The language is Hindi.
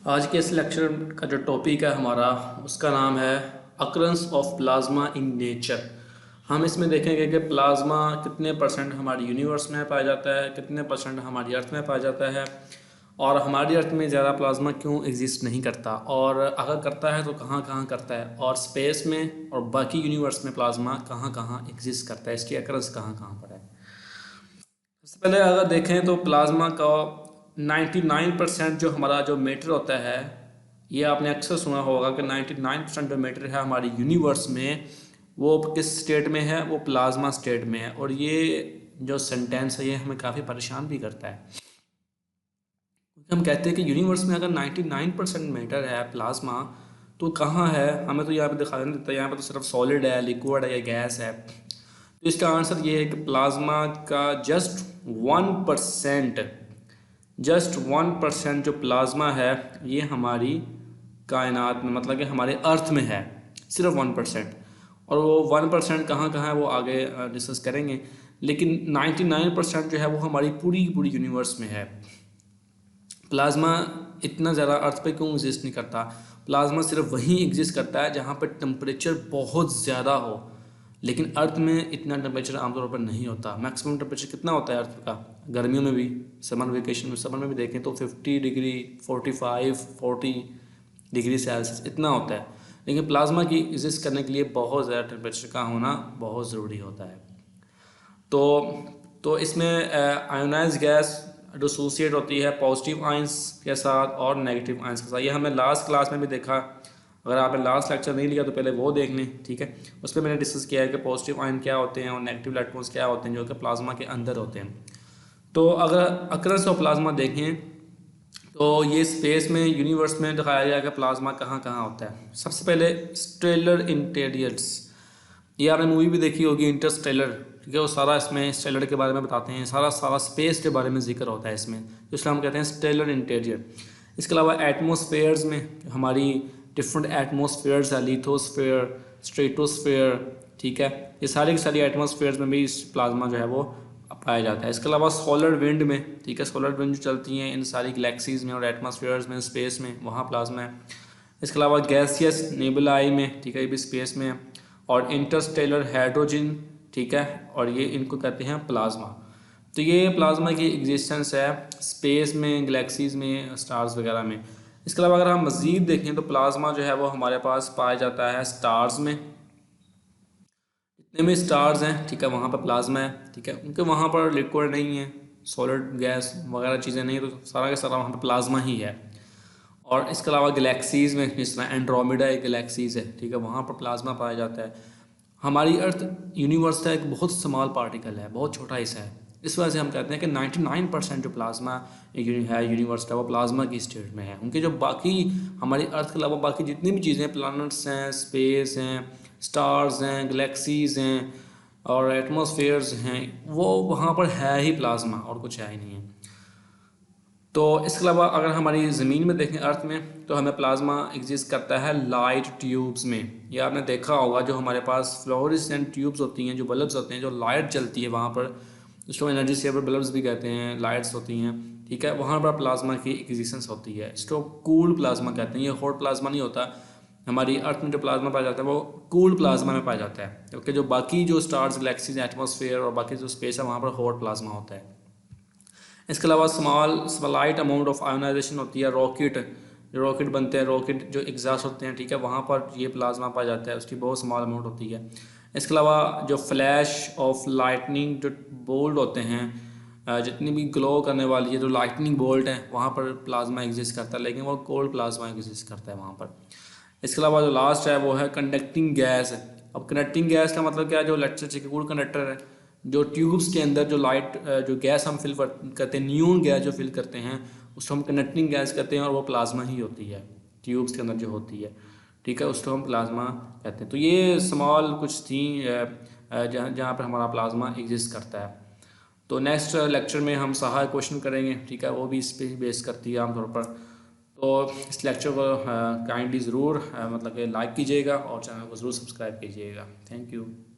आज के इस लेक्चर का जो टॉपिक है हमारा उसका नाम है occurrence of plasma in nature. हम इसमें देखेंगे कि प्लाज्मा कितने परसेंट हमारी यूनिवर्स में पाया जाता है, कितने परसेंट हमारी अर्थ में पाया जाता है और हमारी अर्थ में ज़्यादा प्लाज्मा क्यों एग्जिस्ट नहीं करता, और अगर करता है तो कहाँ कहाँ करता है, और स्पेस में और बाकी यूनिवर्स में प्लाज्मा कहाँ कहाँ एग्जिस्ट करता है, इसकी अकरेंस कहाँ कहाँ पर है। सबसे पहले अगर देखें तो प्लाज्मा का 99% जो हमारा जो मैटर होता है, ये आपने अक्सर सुना होगा कि 99% जो मैटर है हमारी यूनिवर्स में वो किस स्टेट में है, वो प्लाज्मा स्टेट में है। और ये जो सेंटेंस है ये हमें काफ़ी परेशान भी करता है, क्योंकि हम कहते हैं कि यूनिवर्स में अगर 99% मैटर है प्लाज्मा, तो कहाँ है, हमें तो यहाँ पे दिखाई नहीं देता। यहाँ पे तो सिर्फ सॉलिड है, लिक्विड है या गैस है। तो इसका आंसर ये है कि प्लाज्मा का जस्ट 1% जो प्लाज्मा है ये हमारी कायनात में, मतलब कि हमारे अर्थ में है, सिर्फ 1%। और वो 1% कहाँ कहाँ है वो आगे डिस्कस करेंगे, लेकिन 99% जो है वो हमारी पूरी पूरी यूनिवर्स में है। प्लाज्मा इतना ज़्यादा अर्थ पे क्यों एग्जिस्ट नहीं करता? प्लाज्मा सिर्फ वहीं एग्जिस्ट करता है जहाँ पर टेम्परेचर बहुत ज़्यादा हो, लेकिन अर्थ में इतना टेम्परेचर आमतौर पर नहीं होता। मैक्सिमम टेम्परेचर कितना होता है अर्थ का? गर्मियों में भी, समर में भी देखें तो 50 डिग्री, 45, 40 डिग्री सेल्सियस इतना होता है। लेकिन प्लाज्मा की एग्जिस्ट करने के लिए बहुत ज़्यादा टेम्परेचर का होना बहुत ज़रूरी होता है। तो इसमें आयोनाइज गैस डिसोसिएट होती है पॉजिटिव आयंस के साथ और नेगेटिव आयंस के साथ। ये हमने लास्ट क्लास में भी देखा। अगर आपने लास्ट लेक्चर नहीं लिया तो पहले वो देख लें, ठीक है। उस पर मैंने डिस्कस किया है कि पॉजिटिव आयन क्या होते हैं और नेगेटिव इलेक्ट्रॉन्स क्या होते हैं जो कि प्लाज्मा के अंदर होते हैं। तो अगर अकरेंस ऑफ प्लाज्मा देखें तो ये स्पेस में, यूनिवर्स में दिखाया गया कि प्लाज्मा कहाँ कहाँ होता है। सबसे पहले स्टेलर इंटीरियर्स, ये आपने मूवी भी देखी होगी इंटरस्टेलर, ठीक है। वो सारा इसमें स्टेलर के बारे में बताते हैं, सारा सारा स्पेस के बारे में जिक्र होता है इसमें, इसलिए हम कहते हैं स्टेलर इंटीरियर। इसके अलावा एटमॉस्फेयर्स में हमारी डिफरेंट एटमॉस्फेयर्स है, लिथोस्फेयर, स्ट्रेटोस्फेयर, ठीक है। ये सारी की सारी एटमॉस्फेयर्स में भी इस प्लाज्मा जो है वो पाया जाता है। इसके अलावा सोलर विंड में, ठीक है, सोलर विंड जो चलती हैं इन सारी गैलेक्सीज में और एटमॉस्फेयर्स में, स्पेस में, वहाँ प्लाज्मा है। इसके अलावा गैसियस नेबुलाई में, ठीक है, ये भी स्पेस में है। और इंटरस्टेलर हाइड्रोजन, ठीक है, और ये इनको कहते हैं प्लाज्मा। तो ये प्लाज्मा की एग्जिस्टेंस है स्पेस में, गैलेक्सीज में, स्टार्स वगैरह में। इसके अलावा अगर हम मज़ीद देखें तो प्लाज्मा जो है वो हमारे पास पाया जाता है स्टार्स में। जितने भी स्टार्स हैं, ठीक है, वहाँ पर प्लाज्मा है, ठीक है। उनके वहाँ पर लिक्विड नहीं है, सॉलिड गैस वगैरह चीज़ें नहीं, तो सारा का सारा वहाँ पर प्लाज्मा ही है। और इसके अलावा गैलेक्सीज़ में, जिस तरह एंड्रोमेडा एक गैलेक्सीज़ है, ठीक है, वहाँ पर प्लाज्मा पाया जाता है। हमारी अर्थ यूनिवर्स का एक बहुत स्मॉल पार्टिकल है, बहुत छोटा हिस्सा है। इस वजह से हम कहते हैं कि 99% जो प्लाज्मा है यूनिवर्स का वो प्लाज्मा की स्टेट में है। उनके जो बाकी हमारी अर्थ के अलावा बाकी जितनी भी चीज़ें, प्लानट्स हैं, स्पेस हैं, स्टार्स हैं, गैलेक्सीज़ हैं और एटमॉस्फेयर्स हैं, वो वहाँ पर है ही प्लाज्मा, और कुछ है ही नहीं है। तो इसके अलावा अगर हमारी ज़मीन में देखें, अर्थ में, तो हमें प्लाज्मा एग्जिस्ट करता है लाइट ट्यूब्स में। ये आपने देखा होगा, जो हमारे पास फ्लोरेसेंट ट्यूब्स होती हैं, जो बल्ब्स होते हैं, जो लाइट जलती है वहाँ पर, इसको एनर्जी सेवर बल्ब्स भी कहते हैं, लाइट्स होती हैं, ठीक है, वहाँ पर प्लाज्मा की एग्जिस्टेंस होती है। इसको कूल्ड प्लाज्मा कहते हैं। ये हॉट प्लाज्मा नहीं होता। हमारी अर्थ में जो प्लाज्मा पाया जाता है वो कूल्ड प्लाज्मा में पाया जाता है, क्योंकि जो बाकी जो स्टार्स, गैलेक्सीज, एटमॉस्फेयर और बाकी जो स्पेस है वहाँ पर हॉट प्लाज्मा होता है। इसके अलावा स्मॉलाइट अमाउंट ऑफ आयोनाइजेशन होती है। रॉकेट बनते हैं, रॉकेट जो एग्जॉस्ट होते हैं, ठीक है, वहाँ पर ये प्लाज्मा पाया जाता है, उसकी बहुत स्मॉल अमाउंट होती है। इसके अलावा जो फ्लैश ऑफ लाइटनिंग जो बोल्ट होते हैं, जितनी भी ग्लो करने वाली है जो लाइटनिंग बोल्ट हैं, वहाँ पर प्लाज्मा एग्जिस्ट करता है, लेकिन वो कोल्ड प्लाज्मा एग्जिस्ट करता है वहाँ पर। इसके अलावा जो लास्ट है वो है कंडक्टिंग गैस। अब कंडक्टिंग गैस का मतलब क्या है? जो इलेक्ट्रिसिटी कूल कंडक्टर है, जो ट्यूब्स के अंदर जो लाइट जो गैस हम फिल करते हैं, नियॉन गैस जो फिल करते हैं, उसको हम कंडक्टिंग गैस कहते हैं, और वो प्लाज्मा ही होती है ट्यूब्स के अंदर जो होती है, ठीक है, उसको हम प्लाज्मा कहते हैं। तो ये स्मॉल कुछ थी जहाँ जहाँ पर हमारा प्लाज्मा एग्जिस्ट करता है। तो नेक्स्ट लेक्चर में हम सहायक क्वेश्चन करेंगे, ठीक है, वो भी इस पर ही बेस करती है आमतौर पर। तो इस लेक्चर को काइंडली ज़रूर मतलब कि लाइक कीजिएगा और चैनल को ज़रूर सब्सक्राइब कीजिएगा। Thank you.